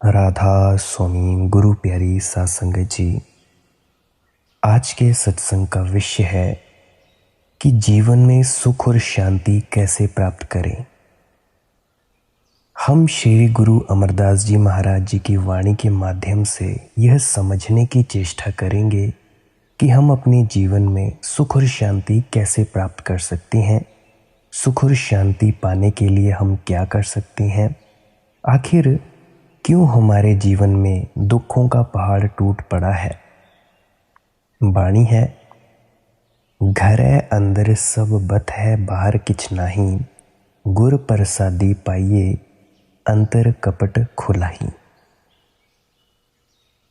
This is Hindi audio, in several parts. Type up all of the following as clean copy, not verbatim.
राधा स्वामी गुरु प्यारी सत्संगत जी। आज के सत्संग का विषय है कि जीवन में सुख और शांति कैसे प्राप्त करें। हम श्री गुरु अमरदास जी महाराज जी की वाणी के माध्यम से यह समझने की चेष्टा करेंगे कि हम अपने जीवन में सुख और शांति कैसे प्राप्त कर सकते हैं। सुख और शांति पाने के लिए हम क्या कर सकते हैं। आखिर क्यों हमारे जीवन में दुखों का पहाड़ टूट पड़ा है। बाणी है, घरै अंदर सब बत है बाहर किछ नाही, गुर प्रसादी पाइए अंतर कपट खुलाही।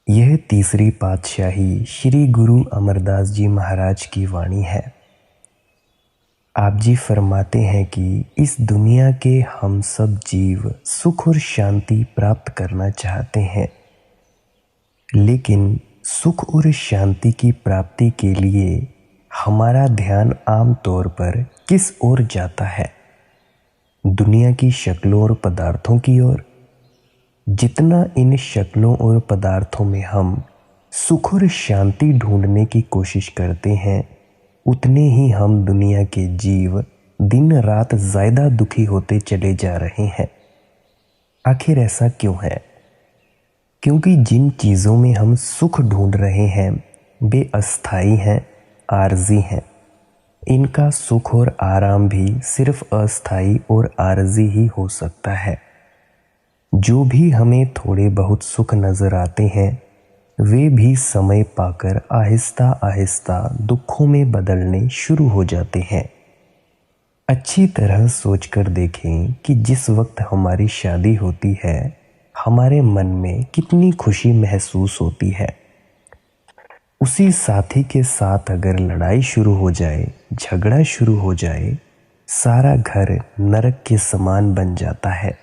यह तीसरी पातशाही श्री गुरु अमरदास जी महाराज की वाणी है। आप जी फरमाते हैं कि इस दुनिया के हम सब जीव सुख और शांति प्राप्त करना चाहते हैं, लेकिन सुख और शांति की प्राप्ति के लिए हमारा ध्यान आम तौर पर किस ओर जाता है? दुनिया की शक्लों और पदार्थों की ओर। जितना इन शक्लों और पदार्थों में हम सुख और शांति ढूंढने की कोशिश करते हैं, उतने ही हम दुनिया के जीव दिन रात ज़्यादा दुखी होते चले जा रहे हैं। आखिर ऐसा क्यों है? क्योंकि जिन चीज़ों में हम सुख ढूंढ रहे हैं वे अस्थाई हैं, आर्जी हैं। इनका सुख और आराम भी सिर्फ अस्थाई और आर्जी ही हो सकता है। जो भी हमें थोड़े बहुत सुख नज़र आते हैं वे भी समय पाकर आहिस्ता आहिस्ता दुखों में बदलने शुरू हो जाते हैं। अच्छी तरह सोचकर देखें कि जिस वक्त हमारी शादी होती है हमारे मन में कितनी खुशी महसूस होती है। उसी साथी के साथ अगर लड़ाई शुरू हो जाए, झगड़ा शुरू हो जाए, सारा घर नरक के समान बन जाता है।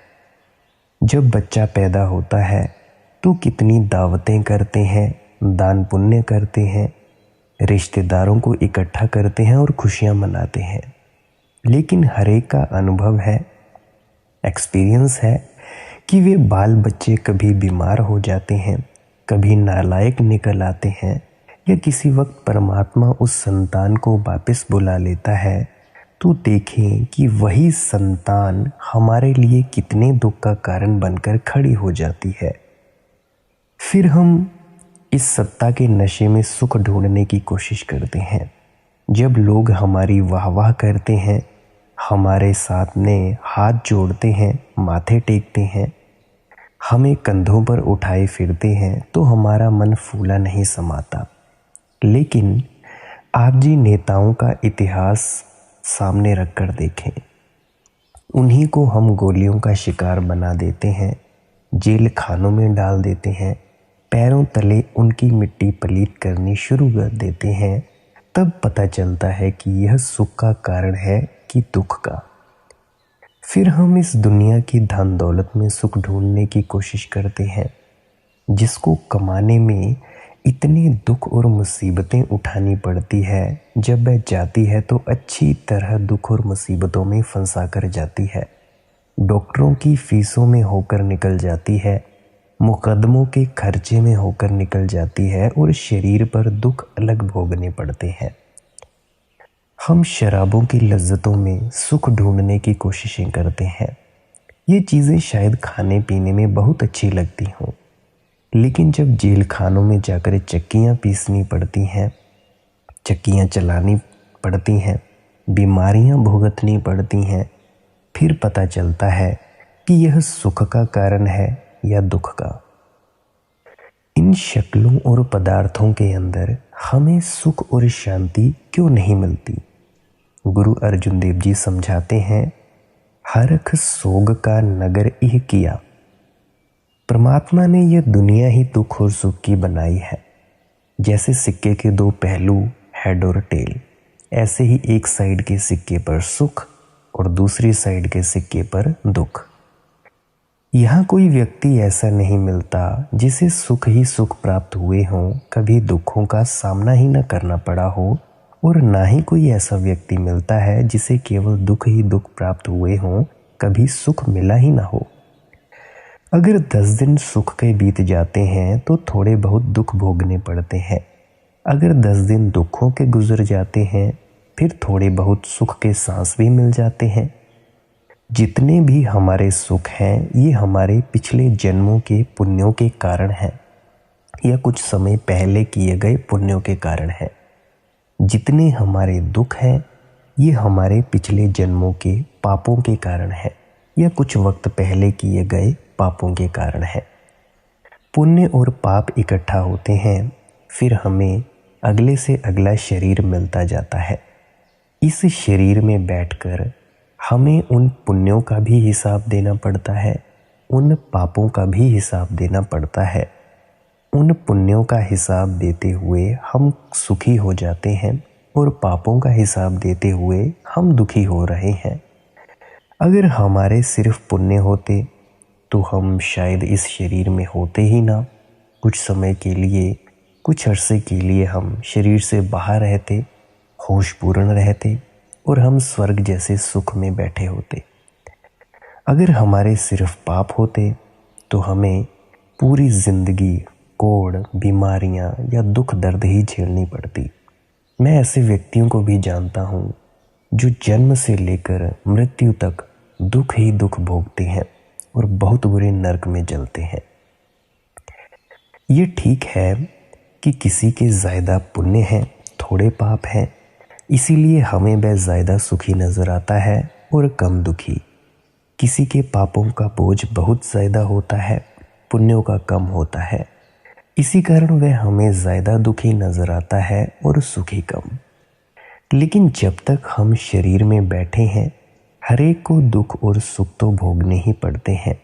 जब बच्चा पैदा होता है तो कितनी दावतें करते हैं, दान पुण्य करते हैं, रिश्तेदारों को इकट्ठा करते हैं और खुशियां मनाते हैं। लेकिन हर एक का अनुभव है, एक्सपीरियंस है कि वे बाल बच्चे कभी बीमार हो जाते हैं, कभी नालायक निकल आते हैं, या किसी वक्त परमात्मा उस संतान को वापस बुला लेता है तो देखें कि वही संतान हमारे लिए कितने दुख का कारण बनकर खड़ी हो जाती है। फिर हम इस सत्ता के नशे में सुख ढूंढने की कोशिश करते हैं। जब लोग हमारी वाह वाह करते हैं, हमारे साथ में हाथ जोड़ते हैं, माथे टेकते हैं, हमें कंधों पर उठाए फिरते हैं तो हमारा मन फूला नहीं समाता। लेकिन आप जी नेताओं का इतिहास सामने रखकर देखें, उन्हीं को हम गोलियों का शिकार बना देते हैं, जेल खानों में डाल देते हैं, पैरों तले उनकी मिट्टी पलीत करनी शुरू कर देते हैं। तब पता चलता है कि यह सुख का कारण है कि दुख का। फिर हम इस दुनिया की धन दौलत में सुख ढूंढने की कोशिश करते हैं, जिसको कमाने में इतने दुख और मुसीबतें उठानी पड़ती है। जब वह जाती है तो अच्छी तरह दुख और मुसीबतों में फंसा कर जाती है। डॉक्टरों की फीसों में होकर निकल जाती है, मुकदमों के खर्चे में होकर निकल जाती है और शरीर पर दुख अलग भोगने पड़ते हैं। हम शराबों की लज्जतों में सुख ढूंढने की कोशिशें करते हैं। ये चीज़ें शायद खाने पीने में बहुत अच्छी लगती हों, लेकिन जब जेल खानों में जाकर चक्कियाँ पीसनी पड़ती हैं, चक्कियाँ चलानी पड़ती हैं, बीमारियाँ भुगतनी पड़ती हैं, फिर पता चलता है कि यह सुख का कारण है या दुख का। इन शक्लों और पदार्थों के अंदर हमें सुख और शांति क्यों नहीं मिलती? गुरु अर्जुन देव जी समझाते हैं, हरख सोग का नगर इह किया। परमात्मा ने यह दुनिया ही दुख और सुख की बनाई है। जैसे सिक्के के दो पहलू, हेड और टेल, ऐसे ही एक साइड के सिक्के पर सुख और दूसरी साइड के सिक्के पर दुख। यहाँ कोई व्यक्ति ऐसा नहीं मिलता जिसे सुख ही सुख प्राप्त हुए हों, कभी दुखों का सामना ही न करना पड़ा हो, और ना ही कोई ऐसा व्यक्ति मिलता है जिसे केवल दुख ही दुख प्राप्त हुए हों, कभी सुख मिला ही ना हो। अगर 10 दिन सुख के बीत जाते हैं तो थोड़े बहुत दुख भोगने पड़ते हैं। अगर 10 दिन दुखों के गुजर जाते हैं फिर थोड़े बहुत सुख के सांस भी मिल जाते हैं। जितने भी हमारे सुख हैं ये हमारे पिछले जन्मों के पुण्यों के कारण हैं या कुछ समय पहले किए गए पुण्यों के कारण हैं। जितने हमारे दुख हैं ये हमारे पिछले जन्मों के पापों के कारण है या कुछ वक्त पहले किए गए पापों के कारण है। पुण्य और पाप इकट्ठा होते हैं फिर हमें अगले से अगला शरीर मिलता जाता है। इस शरीर में बैठकर हमें उन पुण्यों का भी हिसाब देना पड़ता है, उन पापों का भी हिसाब देना पड़ता है। उन पुण्यों का हिसाब देते हुए हम सुखी हो जाते हैं और पापों का हिसाब देते हुए हम दुखी हो रहे हैं। अगर हमारे सिर्फ पुण्य होते तो हम शायद इस शरीर में होते ही ना। कुछ समय के लिए, कुछ अरसे के लिए हम शरीर से बाहर रहते, होशपूर्ण रहते और हम स्वर्ग जैसे सुख में बैठे होते। अगर हमारे सिर्फ पाप होते तो हमें पूरी जिंदगी कोढ़, बीमारियां या दुख दर्द ही झेलनी पड़ती। मैं ऐसे व्यक्तियों को भी जानता हूँ जो जन्म से लेकर मृत्यु तक दुख ही दुख भोगते हैं और बहुत बुरे नरक में जलते हैं। ये ठीक है कि किसी के ज़्यादा पुण्य हैं, थोड़े पाप हैं, इसीलिए हमें वह ज़्यादा सुखी नज़र आता है और कम दुखी। किसी के पापों का बोझ बहुत ज़्यादा होता है, पुण्यों का कम होता है, इसी कारण वह हमें ज़्यादा दुखी नज़र आता है और सुखी कम। लेकिन जब तक हम शरीर में बैठे हैं हर एक को दुख और सुख तो भोगने ही पड़ते हैं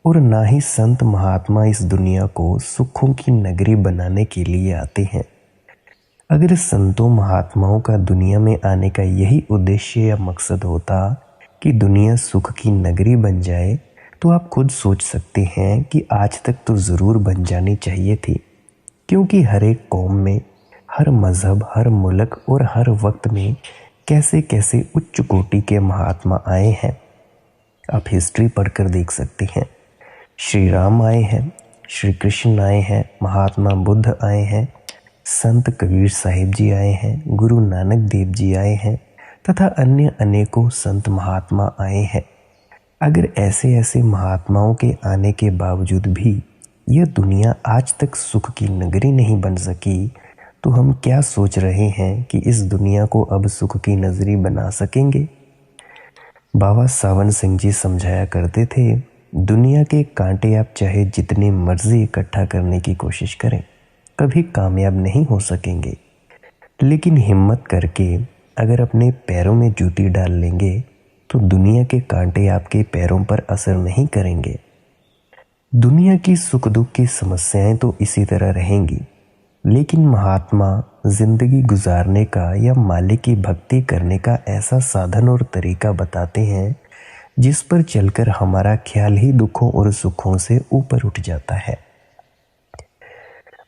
और ना ही संत महात्मा इस दुनिया को सुखों की नगरी बनाने के लिए आते हैं। अगर संतों महात्माओं का दुनिया में आने का यही उद्देश्य या मकसद होता कि दुनिया सुख की नगरी बन जाए तो आप खुद सोच सकते हैं कि आज तक तो ज़रूर बन जानी चाहिए थी, क्योंकि हर एक कौम में, हर मज़हब, हर मुल्क और हर वक्त में कैसे कैसे उच्च कोटि के महात्मा आए हैं। आप हिस्ट्री पढ़कर देख सकते हैं। श्री राम आए हैं, श्री कृष्ण आए हैं, महात्मा बुद्ध आए हैं, संत कबीर साहिब जी आए हैं, गुरु नानक देव जी आए हैं तथा अन्य अनेकों संत महात्मा आए हैं। अगर ऐसे ऐसे महात्माओं के आने के बावजूद भी यह दुनिया आज तक सुख की नगरी नहीं बन सकी तो हम क्या सोच रहे हैं कि इस दुनिया को अब सुख की नगरी बना सकेंगे। बाबा सावन सिंह जी समझाया करते थे, दुनिया के कांटे आप चाहे जितने मर्जी इकट्ठा करने की कोशिश करें कभी कामयाब नहीं हो सकेंगे, लेकिन हिम्मत करके अगर अपने पैरों में जूती डाल लेंगे तो दुनिया के कांटे आपके पैरों पर असर नहीं करेंगे। दुनिया की सुख दुख की समस्याएं तो इसी तरह रहेंगी, लेकिन महात्मा जिंदगी गुजारने का या मालिक की भक्ति करने का ऐसा साधन और तरीका बताते हैं जिस पर चलकर हमारा ख्याल ही दुखों और सुखों से ऊपर उठ जाता है।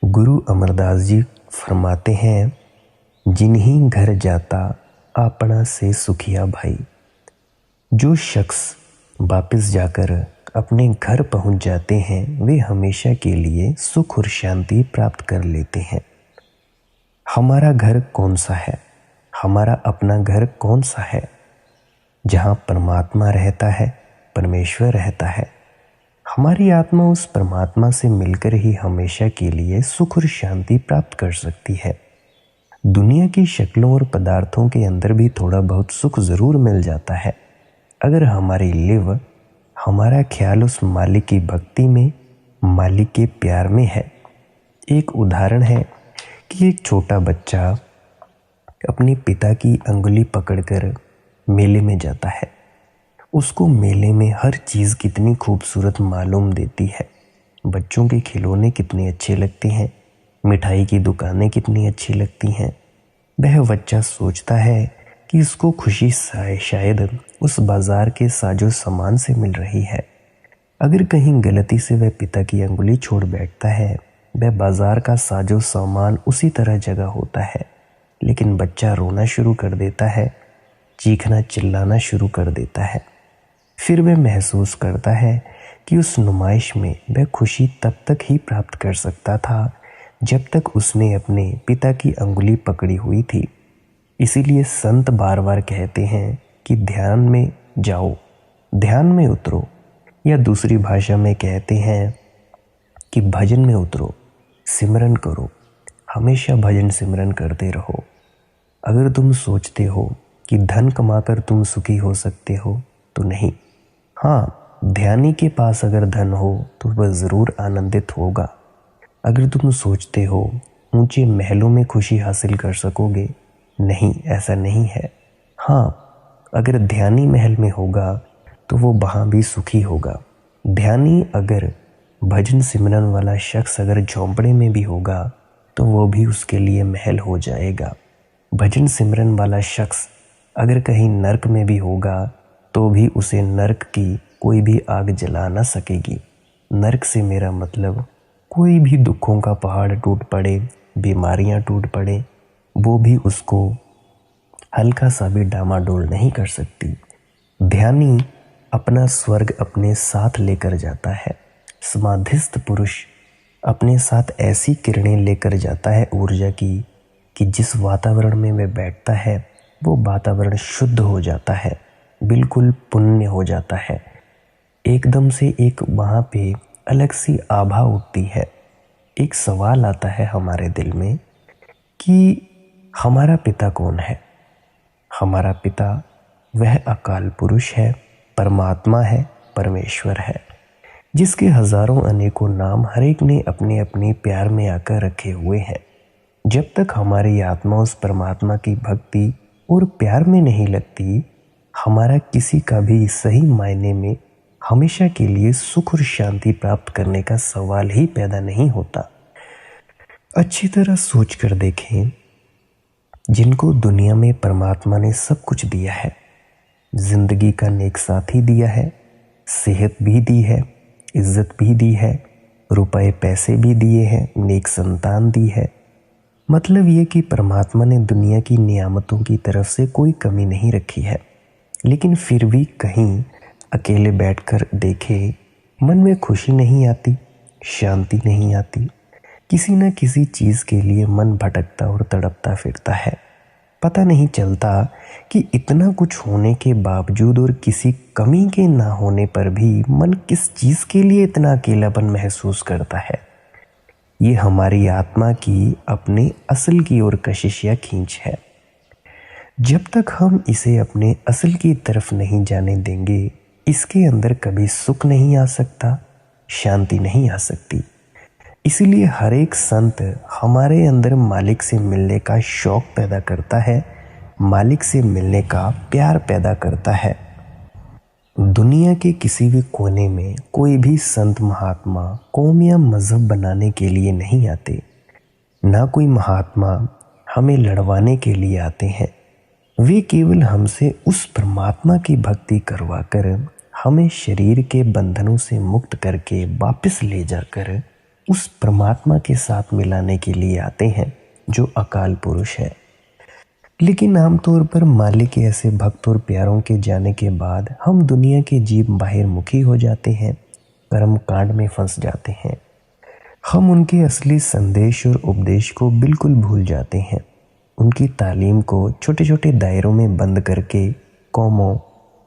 गुरु अमरदास जी फरमाते हैं, जिन्हीं घर जाता अपना से सुखिया भाई। जो शख्स वापस जाकर अपने घर पहुंच जाते हैं वे हमेशा के लिए सुख और शांति प्राप्त कर लेते हैं। हमारा घर कौन सा है? हमारा अपना घर कौन सा है? जहाँ परमात्मा रहता है, परमेश्वर रहता है। हमारी आत्मा उस परमात्मा से मिलकर ही हमेशा के लिए सुख और शांति प्राप्त कर सकती है। दुनिया की शक्लों और पदार्थों के अंदर भी थोड़ा बहुत सुख ज़रूर मिल जाता है अगर हमारी लिव, हमारा ख्याल उस मालिक की भक्ति में, मालिक के प्यार में है। एक उदाहरण है कि एक छोटा बच्चा अपने पिता की अंगुली पकड़कर मेले में जाता है। उसको मेले में हर चीज़ कितनी खूबसूरत मालूम देती है। बच्चों के खिलौने कितने अच्छे लगते हैं, मिठाई की दुकानें कितनी अच्छी लगती हैं। वह बच्चा सोचता है कि इसको खुशी शायद उस बाज़ार के साजो सामान से मिल रही है। अगर कहीं गलती से वह पिता की अंगुली छोड़ बैठता है, वह बाज़ार का साजो सामान उसी तरह जगह होता है, लेकिन बच्चा रोना शुरू कर देता है, चीखना चिल्लाना शुरू कर देता है। फिर वह महसूस करता है कि उस नुमाइश में वह खुशी तब तक ही प्राप्त कर सकता था जब तक उसने अपने पिता की अंगुली पकड़ी हुई थी। इसीलिए संत बार बार कहते हैं कि ध्यान में जाओ, ध्यान में उतरो, या दूसरी भाषा में कहते हैं कि भजन में उतरो, सिमरन करो, हमेशा भजन सिमरन करते रहो। अगर तुम सोचते हो कि धन कमाकर तुम सुखी हो सकते हो तो नहीं। हाँ, ध्यानी के पास अगर धन हो तो वह ज़रूर आनंदित होगा। अगर तुम सोचते हो ऊंचे महलों में खुशी हासिल कर सकोगे, नहीं, ऐसा नहीं है। हाँ, अगर ध्यानी महल में होगा तो वो वहाँ भी सुखी होगा। ध्यानी अगर भजन सिमरन वाला शख्स अगर झोंपड़े में भी होगा तो वो भी उसके लिए महल हो जाएगा। भजन सिमरन वाला शख्स अगर कहीं नरक में भी होगा तो भी उसे नरक की कोई भी आग जला ना सकेगी। नरक से मेरा मतलब कोई भी दुखों का पहाड़ टूट पड़े, बीमारियां टूट पड़े, वो भी उसको हल्का सा भी डामाडोल नहीं कर सकती। ध्यानी अपना स्वर्ग अपने साथ लेकर जाता है। समाधिस्थ पुरुष अपने साथ ऐसी किरणें लेकर जाता है ऊर्जा की कि जिस वातावरण में वह बैठता है वो वातावरण शुद्ध हो जाता है, बिल्कुल पुण्य हो जाता है। एकदम से एक वहाँ पे अलग सी आभा उठती है। एक सवाल आता है हमारे दिल में कि हमारा पिता कौन है? हमारा पिता वह अकाल पुरुष है, परमात्मा है, परमेश्वर है, जिसके हजारों अनेकों नाम हर एक ने अपने अपने प्यार में आकर रखे हुए हैं। जब तक हमारी आत्मा उस परमात्मा की भक्ति और प्यार में नहीं लगती, हमारा किसी का भी सही मायने में हमेशा के लिए सुख और शांति प्राप्त करने का सवाल ही पैदा नहीं होता। अच्छी तरह सोच कर देखें, जिनको दुनिया में परमात्मा ने सब कुछ दिया है, जिंदगी का नेक साथी दिया है, सेहत भी दी है, इज्जत भी दी है, रुपए पैसे भी दिए हैं, नेक संतान दी है। मतलब ये कि परमात्मा ने दुनिया की नियामतों की तरफ से कोई कमी नहीं रखी है। लेकिन फिर भी कहीं अकेले बैठकर देखे, मन में खुशी नहीं आती, शांति नहीं आती। किसी न किसी चीज़ के लिए मन भटकता और तड़पता फिरता है। पता नहीं चलता कि इतना कुछ होने के बावजूद और किसी कमी के ना होने पर भी मन किस चीज़ के लिए इतना अकेलापन महसूस करता है। ये हमारी आत्मा की अपने असल की ओर कशिश या खींच है। जब तक हम इसे अपने असल की तरफ नहीं जाने देंगे, इसके अंदर कभी सुख नहीं आ सकता, शांति नहीं आ सकती। इसीलिए हर एक संत हमारे अंदर मालिक से मिलने का शौक पैदा करता है, मालिक से मिलने का प्यार पैदा करता है। दुनिया के किसी भी कोने में कोई भी संत महात्मा कौम या मजहब बनाने के लिए नहीं आते। ना कोई महात्मा हमें लड़वाने के लिए आते हैं। वे केवल हमसे उस परमात्मा की भक्ति करवाकर हमें शरीर के बंधनों से मुक्त करके वापस ले जाकर उस परमात्मा के साथ मिलाने के लिए आते हैं, जो अकाल पुरुष है। लेकिन आमतौर पर मालिक के ऐसे भक्त और प्यारों के जाने के बाद हम दुनिया के जीव बाहर मुखी हो जाते हैं, कर्म कांड में फंस जाते हैं। हम उनके असली संदेश और उपदेश को बिल्कुल भूल जाते हैं। उनकी तालीम को छोटे छोटे दायरों में बंद करके कौमों,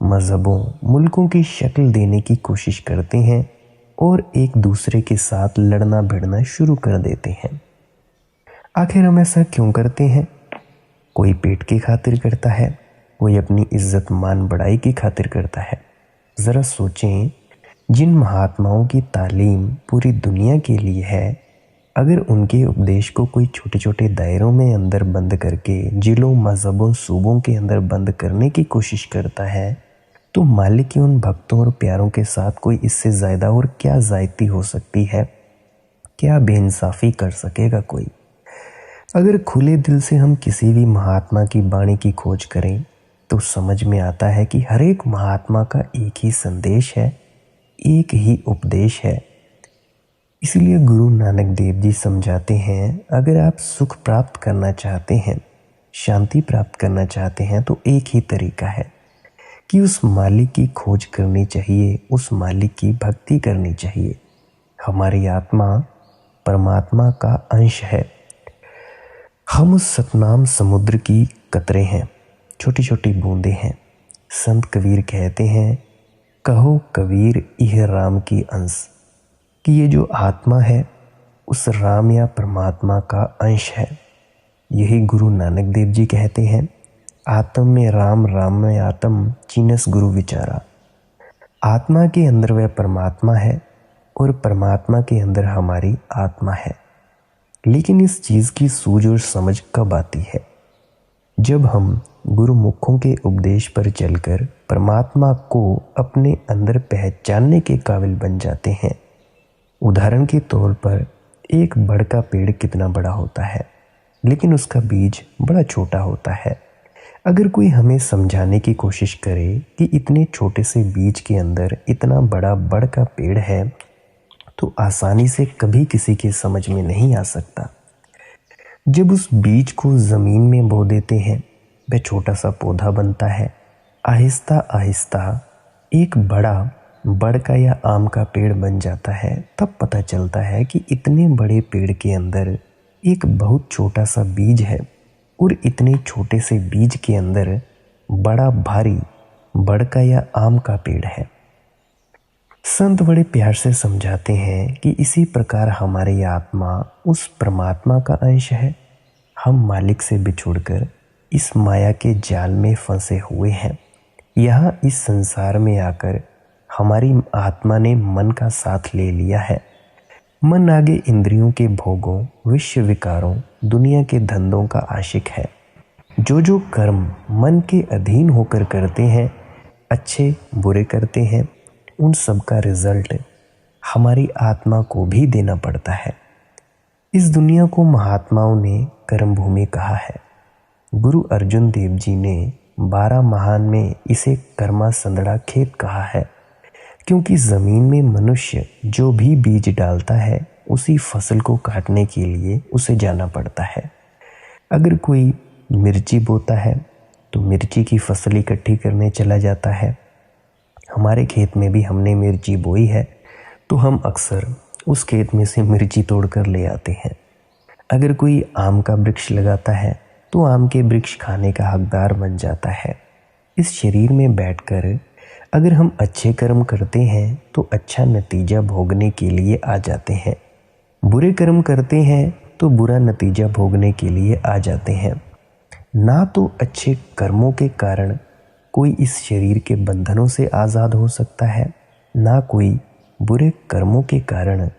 मज़हबों, मुल्कों की शक्ल देने की कोशिश करते हैं और एक दूसरे के साथ लड़ना भिड़ना शुरू कर देते हैं। आखिर हम ऐसा क्यों करते हैं? कोई पेट की खातिर करता है, कोई अपनी इज्जत मान बढ़ाई की खातिर करता है। ज़रा सोचें, जिन महात्माओं की तालीम पूरी दुनिया के लिए है, अगर उनके उपदेश को कोई छोटे छोटे दायरों में अंदर बंद करके जिलों, मज़हबों, सूबों के अंदर बंद करने की कोशिश करता है, तो मालिक के उन भक्तों और प्यारों के साथ कोई इससे ज़्यादा और क्या ज़्यादती हो सकती है? क्या बेइंसाफ़ी कर सकेगा कोई? अगर खुले दिल से हम किसी भी महात्मा की वाणी की खोज करें तो समझ में आता है कि हर एक महात्मा का एक ही संदेश है, एक ही उपदेश है। इसलिए गुरु नानक देव जी समझाते हैं, अगर आप सुख प्राप्त करना चाहते हैं, शांति प्राप्त करना चाहते हैं, तो एक ही तरीका है कि उस मालिक की खोज करनी चाहिए, उस मालिक की भक्ति करनी चाहिए। हमारी आत्मा परमात्मा का अंश है। हम उस सतनाम समुद्र की कतरे हैं, छोटी छोटी बूंदें हैं। संत कबीर कहते हैं, कहो कबीर यह राम की अंश, कि ये जो आत्मा है उस राम या परमात्मा का अंश है। यही गुरु नानक देव जी कहते हैं, आत्म में राम, राम में आत्म, चीनस गुरु विचारा। आत्मा के अंदर वह परमात्मा है और परमात्मा के अंदर हमारी आत्मा है। लेकिन इस चीज़ की सूझ और समझ कब आती है? जब हम गुरुमुखों के उपदेश पर चलकर परमात्मा को अपने अंदर पहचानने के काबिल बन जाते हैं। उदाहरण के तौर पर एक बड़ का पेड़ कितना बड़ा होता है, लेकिन उसका बीज बड़ा छोटा होता है। अगर कोई हमें समझाने की कोशिश करे कि इतने छोटे से बीज के अंदर इतना बड़ा बड़ का पेड़ है, तो आसानी से कभी किसी के समझ में नहीं आ सकता। जब उस बीज को ज़मीन में बो देते हैं, वह छोटा सा पौधा बनता है। आहिस्ता आहिस्ता एक बड़ा बड़ का या आम का पेड़ बन जाता है। तब पता चलता है कि इतने बड़े पेड़ के अंदर एक बहुत छोटा सा बीज है और इतने छोटे से बीज के अंदर बड़ा भारी बड़ का या आम का पेड़ है। संत बड़े प्यार से समझाते हैं कि इसी प्रकार हमारी आत्मा उस परमात्मा का अंश है। हम मालिक से बिछुड़कर इस माया के जाल में फंसे हुए हैं। यहाँ इस संसार में आकर हमारी आत्मा ने मन का साथ ले लिया है। मन आगे इंद्रियों के भोगों, विश्व विकारों, दुनिया के धंधों का आशिक है। जो जो कर्म मन के अधीन होकर करते हैं, अच्छे बुरे करते हैं, उन सब का रिजल्ट हमारी आत्मा को भी देना पड़ता है। इस दुनिया को महात्माओं ने कर्म भूमि कहा है। गुरु अर्जुन देव जी ने 12 महान में इसे कर्मा संदड़ा खेत कहा है, क्योंकि ज़मीन में मनुष्य जो भी बीज डालता है उसी फसल को काटने के लिए उसे जाना पड़ता है। अगर कोई मिर्ची बोता है तो मिर्ची की फसल इकट्ठी करने चला जाता है। हमारे खेत में भी हमने मिर्ची बोई है तो हम अक्सर उस खेत में से मिर्ची तोड़कर ले आते हैं। अगर कोई आम का वृक्ष लगाता है तो आम के वृक्ष खाने का हकदार बन जाता है। इस शरीर में बैठकर अगर हम अच्छे कर्म करते हैं तो अच्छा नतीजा भोगने के लिए आ जाते हैं। बुरे कर्म करते हैं तो बुरा नतीजा भोगने के लिए आ जाते हैं। ना तो अच्छे कर्मों के कारण कोई इस शरीर के बंधनों से आज़ाद हो सकता है, ना कोई बुरे कर्मों के कारण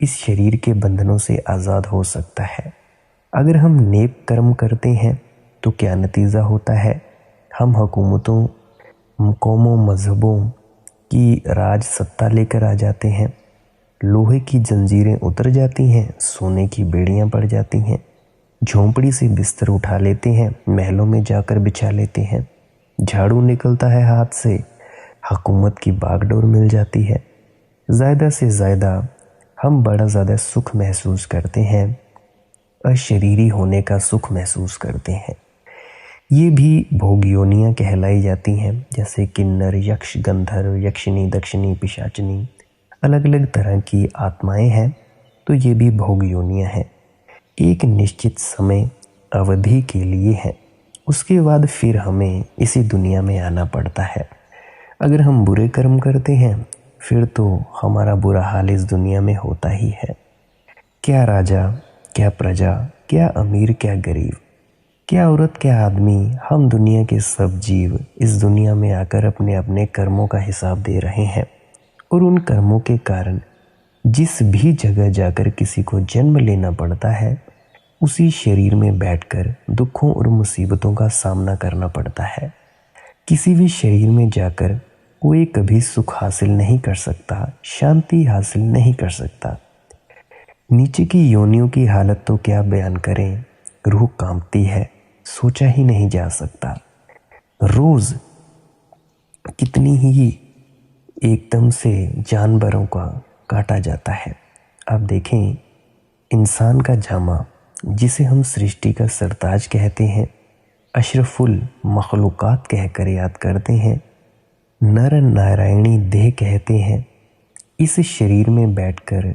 इस शरीर के बंधनों से आज़ाद हो सकता है। अगर हम नेक कर्म करते हैं तो क्या नतीजा होता है? हम हुकूमतों, कौमों, मज़हबों की राज सत्ता लेकर आ जाते हैं। लोहे की जंजीरें उतर जाती हैं, सोने की बेड़ियां पड़ जाती हैं। झोंपड़ी से बिस्तर उठा लेते हैं, महलों में जाकर बिछा लेते हैं। झाड़ू निकलता है हाथ से, हुकूमत की बागडोर मिल जाती है। ज़्यादा से ज़्यादा हम बड़ा ज़्यादा सुख महसूस करते हैं, अशरीरी होने का सुख महसूस करते हैं। ये भी भोग योनियाँ कहलाई जाती हैं, जैसे किन्नर, यक्ष, गंधर्व, यक्षिनी, दक्षिणी, पिशाचनी, अलग अलग तरह की आत्माएं हैं। तो ये भी भोग योनियाँ हैं, एक निश्चित समय अवधि के लिए है। उसके बाद फिर हमें इसी दुनिया में आना पड़ता है। अगर हम बुरे कर्म करते हैं फिर तो हमारा बुरा हाल इस दुनिया में होता ही है। क्या राजा, क्या प्रजा, क्या अमीर, क्या गरीब, क्या औरत, क्या आदमी, हम दुनिया के सब जीव इस दुनिया में आकर अपने अपने कर्मों का हिसाब दे रहे हैं। और उन कर्मों के कारण जिस भी जगह जाकर किसी को जन्म लेना पड़ता है, उसी शरीर में बैठकर दुखों और मुसीबतों का सामना करना पड़ता है। किसी भी शरीर में जाकर कोई कभी सुख हासिल नहीं कर सकता, शांति हासिल नहीं कर सकता। नीचे की योनियों की हालत तो क्या बयान करें, रूह कांपती है, सोचा ही नहीं जा सकता। रोज़ कितनी ही एकदम से जानवरों का काटा जाता है। आप देखें, इंसान का जामा, जिसे हम सृष्टि का सरताज कहते हैं, अशरफुल मखलूक़ात कहकर याद करते हैं, नर नारायणी देह कहते हैं। इस शरीर में बैठकर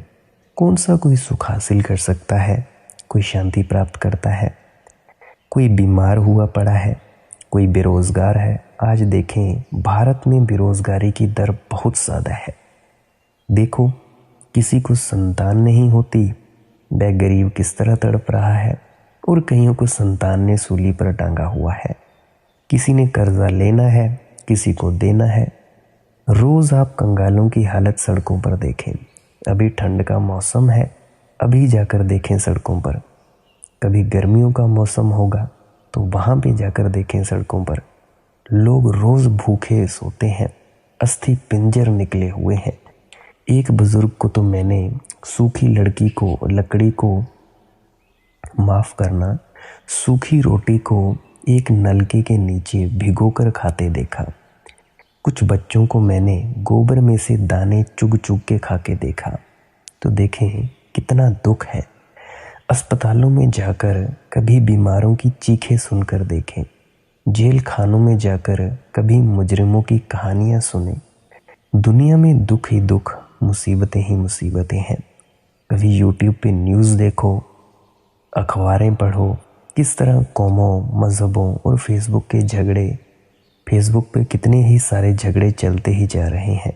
कौन सा कोई सुख हासिल कर सकता है, कोई शांति प्राप्त करता है? कोई बीमार हुआ पड़ा है, कोई बेरोजगार है। आज देखें भारत में बेरोजगारी की दर बहुत ज़्यादा है। देखो किसी को संतान नहीं होती, वह गरीब किस तरह तड़प रहा है, और कईयों को संतान ने सूली पर टांगा हुआ है। किसी ने कर्जा लेना है, किसी को देना है। रोज़ आप कंगालों की हालत सड़कों पर देखें। अभी ठंड का मौसम है, अभी जाकर देखें सड़कों पर। कभी गर्मियों का मौसम होगा तो वहाँ पे जाकर देखें सड़कों पर। लोग रोज़ भूखे सोते हैं, अस्थि पिंजर निकले हुए हैं। एक बुजुर्ग को तो मैंने सूखी लकड़ी को माफ़ करना, सूखी रोटी को एक नलके के नीचे भिगोकर खाते देखा। कुछ बच्चों को मैंने गोबर में से दाने चुग चुग के खा के देखा। तो देखें कितना दुख है। अस्पतालों में जाकर कभी बीमारों की चीखें सुनकर देखें। जेल खानों में जाकर कभी मुजरिमों की कहानियाँ सुने। दुनिया में दुख ही दुख, मुसीबतें ही मुसीबतें हैं। कभी यूट्यूब पे न्यूज़ देखो, अखबारें पढ़ो, किस तरह कौमों, मज़हबों और फेसबुक पे कितने ही सारे झगड़े चलते ही जा रहे हैं।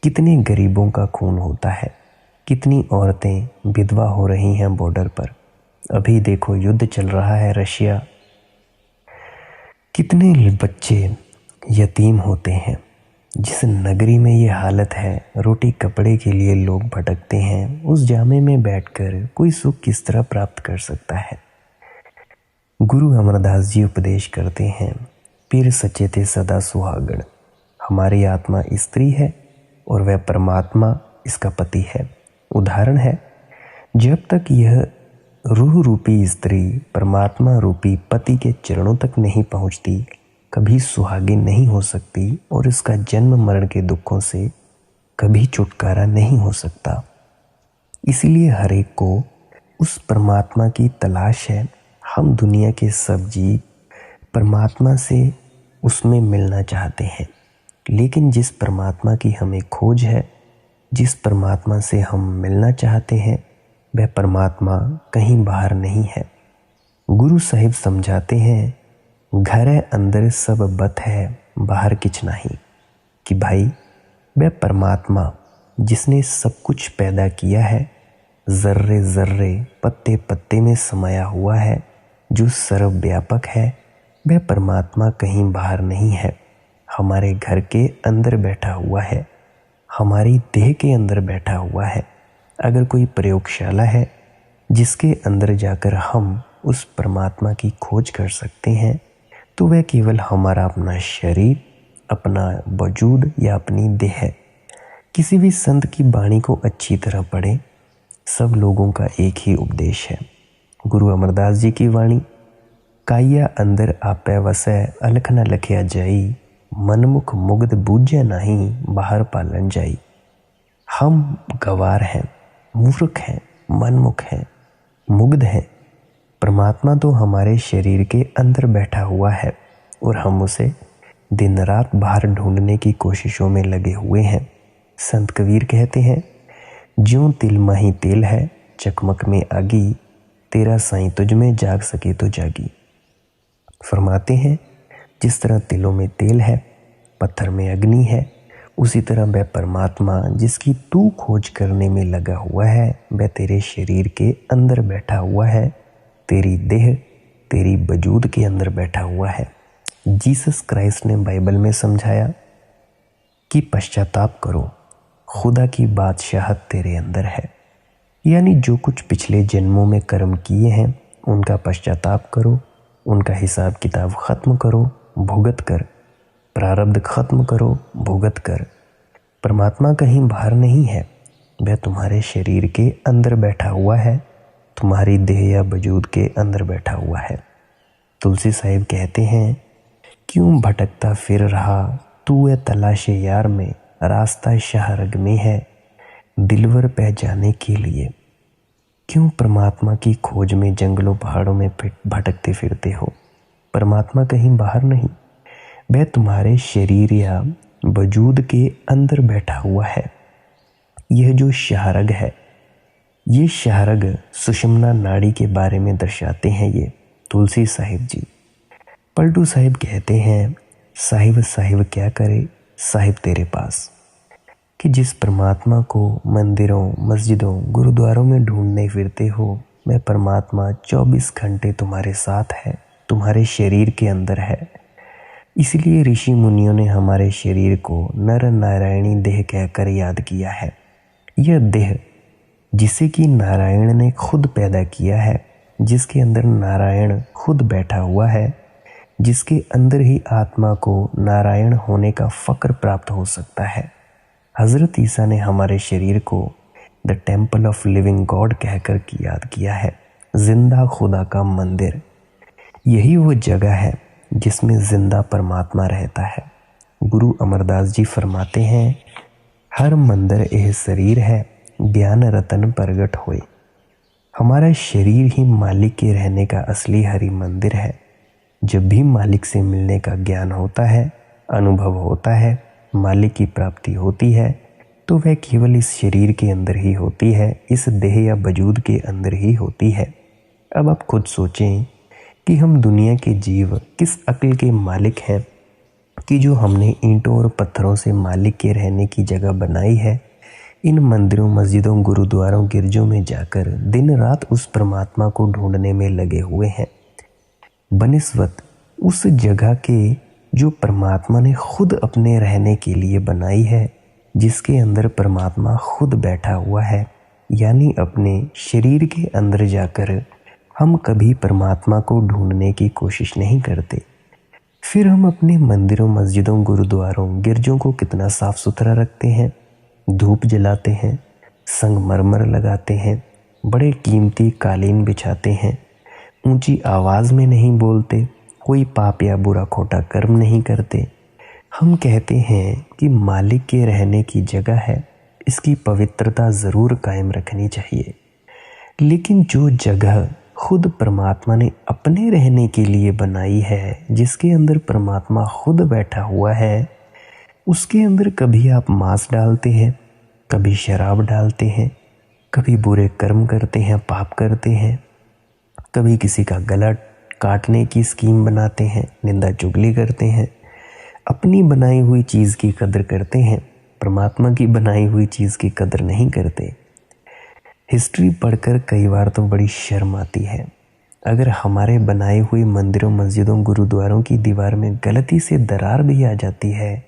कितने गरीबों का खून होता है, कितनी औरतें विधवा हो रही हैं बॉर्डर पर। अभी देखो युद्ध चल रहा है रशिया, कितने बच्चे यतीम होते हैं। जिस नगरी में ये हालत है, रोटी कपड़े के लिए लोग भटकते हैं, उस जामे में बैठकर कोई सुख किस तरह प्राप्त कर सकता है? गुरु अमरदास जी उपदेश करते हैं, पीर सचेते सदा सुहागण। हमारी आत्मा स्त्री है और वह परमात्मा इसका पति है। उदाहरण है, जब तक यह रूह रूपी स्त्री परमात्मा रूपी पति के चरणों तक नहीं पहुंचती, कभी सुहागिन नहीं हो सकती और इसका जन्म मरण के दुखों से कभी छुटकारा नहीं हो सकता। इसीलिए हर एक को उस परमात्मा की तलाश है। हम दुनिया के सब जीव परमात्मा से उसमें मिलना चाहते हैं, लेकिन जिस परमात्मा की हमें खोज है, जिस परमात्मा से हम मिलना चाहते हैं, वह परमात्मा कहीं बाहर नहीं है। गुरु साहिब समझाते हैं, घर अंदर सब बत है, बाहर किछ नहीं। कि भाई वह परमात्मा जिसने सब कुछ पैदा किया है, जर्रे जर्रे पत्ते पत्ते में समाया हुआ है, जो सर्वव्यापक है, वह परमात्मा कहीं बाहर नहीं है। हमारे घर के अंदर बैठा हुआ है, हमारी देह के अंदर बैठा हुआ है। अगर कोई प्रयोगशाला है जिसके अंदर जाकर हम उस परमात्मा की खोज कर सकते हैं, तो वह केवल हमारा अपना शरीर, अपना वजूद या अपनी देह है। किसी भी संत की वाणी को अच्छी तरह पढ़ें। सब लोगों का एक ही उपदेश है। गुरु अमरदास जी की वाणी, काया अंदर आपै वसै, अलख न लखिया जाई, मनमुख मुग्ध बूझे नहीं, बाहर पालन जाई। हम गवार हैं, मूर्ख हैं, मनमुख हैं, मुग्ध हैं। परमात्मा तो हमारे शरीर के अंदर बैठा हुआ है और हम उसे दिन रात बाहर ढूंढने की कोशिशों में लगे हुए हैं। संत कबीर कहते हैं, ज्यों तिल माही तेल है, चकमक में आगी, तेरा साईं तुझ में जाग सके तो जागी। फरमाते हैं, जिस तरह तिलों में तेल है, पत्थर में अग्नि है, उसी तरह वह परमात्मा जिसकी तू खोज करने में लगा हुआ है, वह तेरे शरीर के अंदर बैठा हुआ है, तेरी देह, तेरी वजूद के अंदर बैठा हुआ है। जीसस क्राइस्ट ने बाइबल में समझाया कि पश्चाताप करो, खुदा की बादशाहत तेरे अंदर है। यानी जो कुछ पिछले जन्मों में कर्म किए हैं, उनका पश्चाताप करो, उनका हिसाब किताब ख़त्म करो, भुगत कर, प्रारब्ध ख़त्म करो, भुगत कर। परमात्मा कहीं बाहर नहीं है, वह तुम्हारे शरीर के अंदर बैठा हुआ है, तुम्हारी देह या वजूद के अंदर बैठा हुआ है। तुलसी साहिब कहते हैं, क्यों भटकता फिर रहा तू है तलाशे यार में, रास्ता शाहरग में है दिलवर पहचाने के लिए। क्यों परमात्मा की खोज में जंगलों पहाड़ों में भटकते फिरते हो? परमात्मा कहीं बाहर नहीं, वह तुम्हारे शरीर या वजूद के अंदर बैठा हुआ है। यह जो शाहरग है, ये शाहरग सुषुम्ना नाड़ी के बारे में दर्शाते हैं ये तुलसी साहिब जी। पलटू साहिब कहते हैं, साहिब साहिब क्या करे साहिब तेरे पास, कि जिस परमात्मा को मंदिरों, मस्जिदों, गुरुद्वारों में ढूंढने फिरते हो, मैं परमात्मा 24 घंटे तुम्हारे साथ है, तुम्हारे शरीर के अंदर है। इसलिए ऋषि मुनियों ने हमारे शरीर को नर नारायणी देह कहकर याद किया है। यह देह जिसे कि नारायण ने खुद पैदा किया है, जिसके अंदर नारायण खुद बैठा हुआ है, जिसके अंदर ही आत्मा को नारायण होने का फक्र प्राप्त हो सकता है। हज़रत ईसा ने हमारे शरीर को the temple of living God कहकर याद किया है, जिंदा खुदा का मंदिर। यही वो जगह है जिसमें जिंदा परमात्मा रहता है। गुरु अमरदास जी फरमाते हैं, हर मंदिर एह शरीर है, ज्ञान रतन प्रगट होए। हमारा शरीर ही मालिक के रहने का असली हरि मंदिर है। जब भी मालिक से मिलने का ज्ञान होता है, अनुभव होता है, मालिक की प्राप्ति होती है, तो वह केवल इस शरीर के अंदर ही होती है, इस देह या वजूद के अंदर ही होती है। अब आप खुद सोचें कि हम दुनिया के जीव किस अक्ल के मालिक हैं कि जो हमने ईंटों और पत्थरों से मालिक के रहने की जगह बनाई है। इन मंदिरों, मस्जिदों, गुरुद्वारों, गिरजों में जाकर दिन रात उस परमात्मा को ढूंढने में लगे हुए हैं, बनिस्बत उस जगह के जो परमात्मा ने खुद अपने रहने के लिए बनाई है, जिसके अंदर परमात्मा खुद बैठा हुआ है। यानी अपने शरीर के अंदर जाकर हम कभी परमात्मा को ढूंढने की कोशिश नहीं करते। फिर हम अपने मंदिरों, मस्जिदों, गुरुद्वारों, गिरजों को कितना साफ सुथरा रखते हैं, धूप जलाते हैं, संगमरमर लगाते हैं, बड़े कीमती कालीन बिछाते हैं, ऊंची आवाज़ में नहीं बोलते, कोई पाप या बुरा खोटा कर्म नहीं करते। हम कहते हैं कि मालिक के रहने की जगह है, इसकी पवित्रता ज़रूर कायम रखनी चाहिए। लेकिन जो जगह खुद परमात्मा ने अपने रहने के लिए बनाई है, जिसके अंदर परमात्मा खुद बैठा हुआ है, उसके अंदर कभी आप मांस डालते हैं, कभी शराब डालते हैं, कभी बुरे कर्म करते हैं, पाप करते हैं, कभी किसी का गला काटने की स्कीम बनाते हैं, निंदा चुगली करते हैं, अपनी बनाई हुई चीज़ की कदर करते हैं, परमात्मा की बनाई हुई चीज़ की कदर नहीं करते। हिस्ट्री पढ़कर कई बार तो बड़ी शर्म आती है। अगर हमारे बनाए हुए मंदिरों, मस्जिदों, गुरुद्वारों की दीवार में गलती से दरार भी आ जाती है,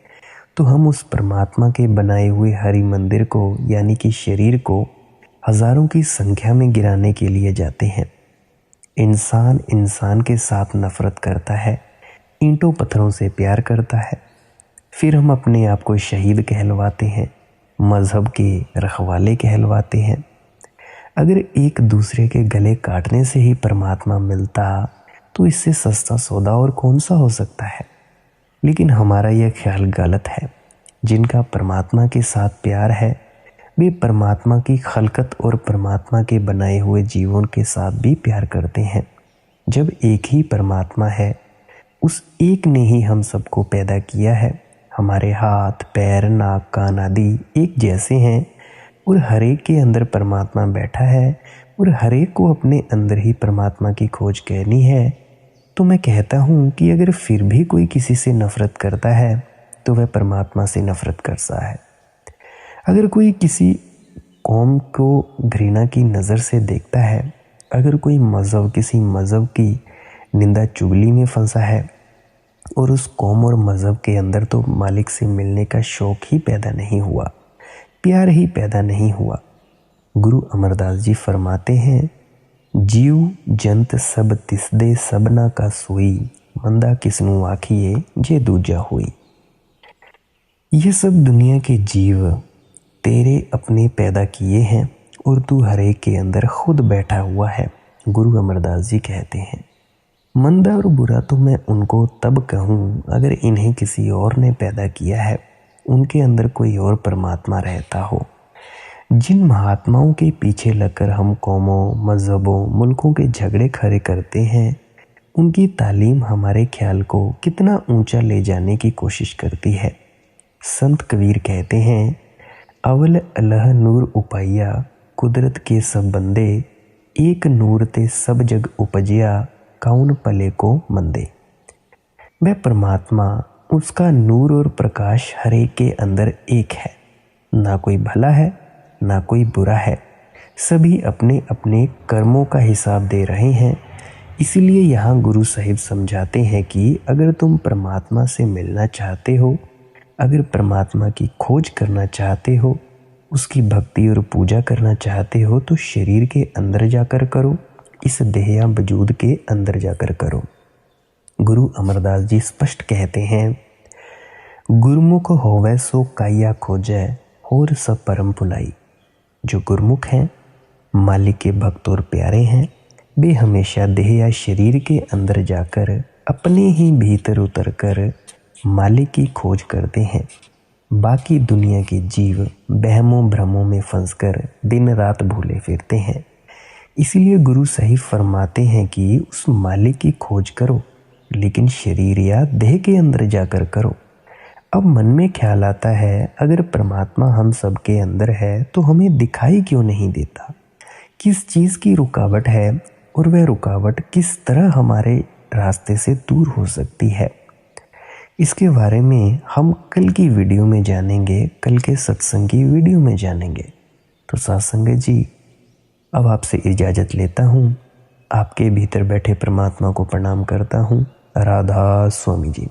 तो हम उस परमात्मा के बनाए हुए हरि मंदिर को यानी कि शरीर को हज़ारों की संख्या में गिराने के लिए जाते हैं। इंसान इंसान के साथ नफरत करता है, ईंटों पत्थरों से प्यार करता है। फिर हम अपने आप को शहीद कहलवाते हैं, मज़हब के रखवाले कहलवाते हैं। अगर एक दूसरे के गले काटने से ही परमात्मा मिलता तो इससे सस्ता सौदा और कौन सा हो सकता है। लेकिन हमारा यह ख्याल गलत है। जिनका परमात्मा के साथ प्यार है वे परमात्मा की खलकत और परमात्मा के बनाए हुए जीवों के साथ भी प्यार करते हैं। जब एक ही परमात्मा है, उस एक ने ही हम सबको पैदा किया है। हमारे हाथ, पैर, नाक, कान आदि एक जैसे हैं और हर एक के अंदर परमात्मा बैठा है और हर एक को अपने अंदर ही परमात्मा की खोज करनी है। तो मैं कहता हूँ कि अगर फिर भी कोई किसी से नफ़रत करता है तो वह परमात्मा से नफ़रत करता है। अगर कोई किसी कौम को घृणा की नज़र से देखता है, अगर कोई मज़हब किसी मज़हब की निंदा चुगली में फंसा है और उस कौम और मज़हब के अंदर तो मालिक से मिलने का शौक़ ही पैदा नहीं हुआ, प्यार ही पैदा नहीं हुआ। गुरु अमरदास जी फरमाते हैं, जीव जंत सब तिसदे सबना का सोई, मंदा किसनु आखिए जे दूजा हुई। ये सब दुनिया के जीव तेरे अपने पैदा किए हैं और तू हर एक के अंदर खुद बैठा हुआ है। गुरु अमरदास जी कहते हैं, मंदा और बुरा तो मैं उनको तब कहूँ अगर इन्हें किसी और ने पैदा किया है, उनके अंदर कोई और परमात्मा रहता हो। जिन महात्माओं के पीछे लगकर हम कौमों, मज़हबों, मुल्कों के झगड़े खड़े करते हैं, उनकी तालीम हमारे ख्याल को कितना ऊंचा ले जाने की कोशिश करती है। संत कबीर कहते हैं, अवल अलह नूर उपाया, कुदरत के सब बंदे, एक नूर ते सब जग उपजिया, कौन पले को मंदे। वह परमात्मा, उसका नूर और प्रकाश हर एक के अंदर एक है। ना कोई भला है ना कोई बुरा है, सभी अपने अपने कर्मों का हिसाब दे रहे हैं। इसीलिए यहाँ गुरु साहिब समझाते हैं कि अगर तुम परमात्मा से मिलना चाहते हो, अगर परमात्मा की खोज करना चाहते हो, उसकी भक्ति और पूजा करना चाहते हो, तो शरीर के अंदर जाकर करो, इस देह या वजूद के अंदर जाकर करो। गुरु अमरदास जी स्पष्ट कहते हैं, गुरमुख होवे सो काया खोजै, होर सब परम भुलाई। जो गुरमुख हैं, मालिक के भक्त और प्यारे हैं, वे हमेशा देह या शरीर के अंदर जाकर अपने ही भीतर उतरकर मालिक की खोज करते हैं। बाकी दुनिया के जीव बहमों भ्रमों में फंसकर दिन रात भूले फिरते हैं। इसीलिए गुरु साहिब फरमाते हैं कि उस मालिक की खोज करो, लेकिन शरीर या देह के अंदर जाकर करो। अब मन में ख्याल आता है, अगर परमात्मा हम सब के अंदर है तो हमें दिखाई क्यों नहीं देता? किस चीज़ की रुकावट है और वह रुकावट किस तरह हमारे रास्ते से दूर हो सकती है? इसके बारे में हम कल की वीडियो में जानेंगे, कल के सत्संग की वीडियो में जानेंगे। तो साथ संगत जी, अब आपसे इजाज़त लेता हूँ। आपके भीतर बैठे परमात्मा को प्रणाम करता हूँ। राधा स्वामी जी।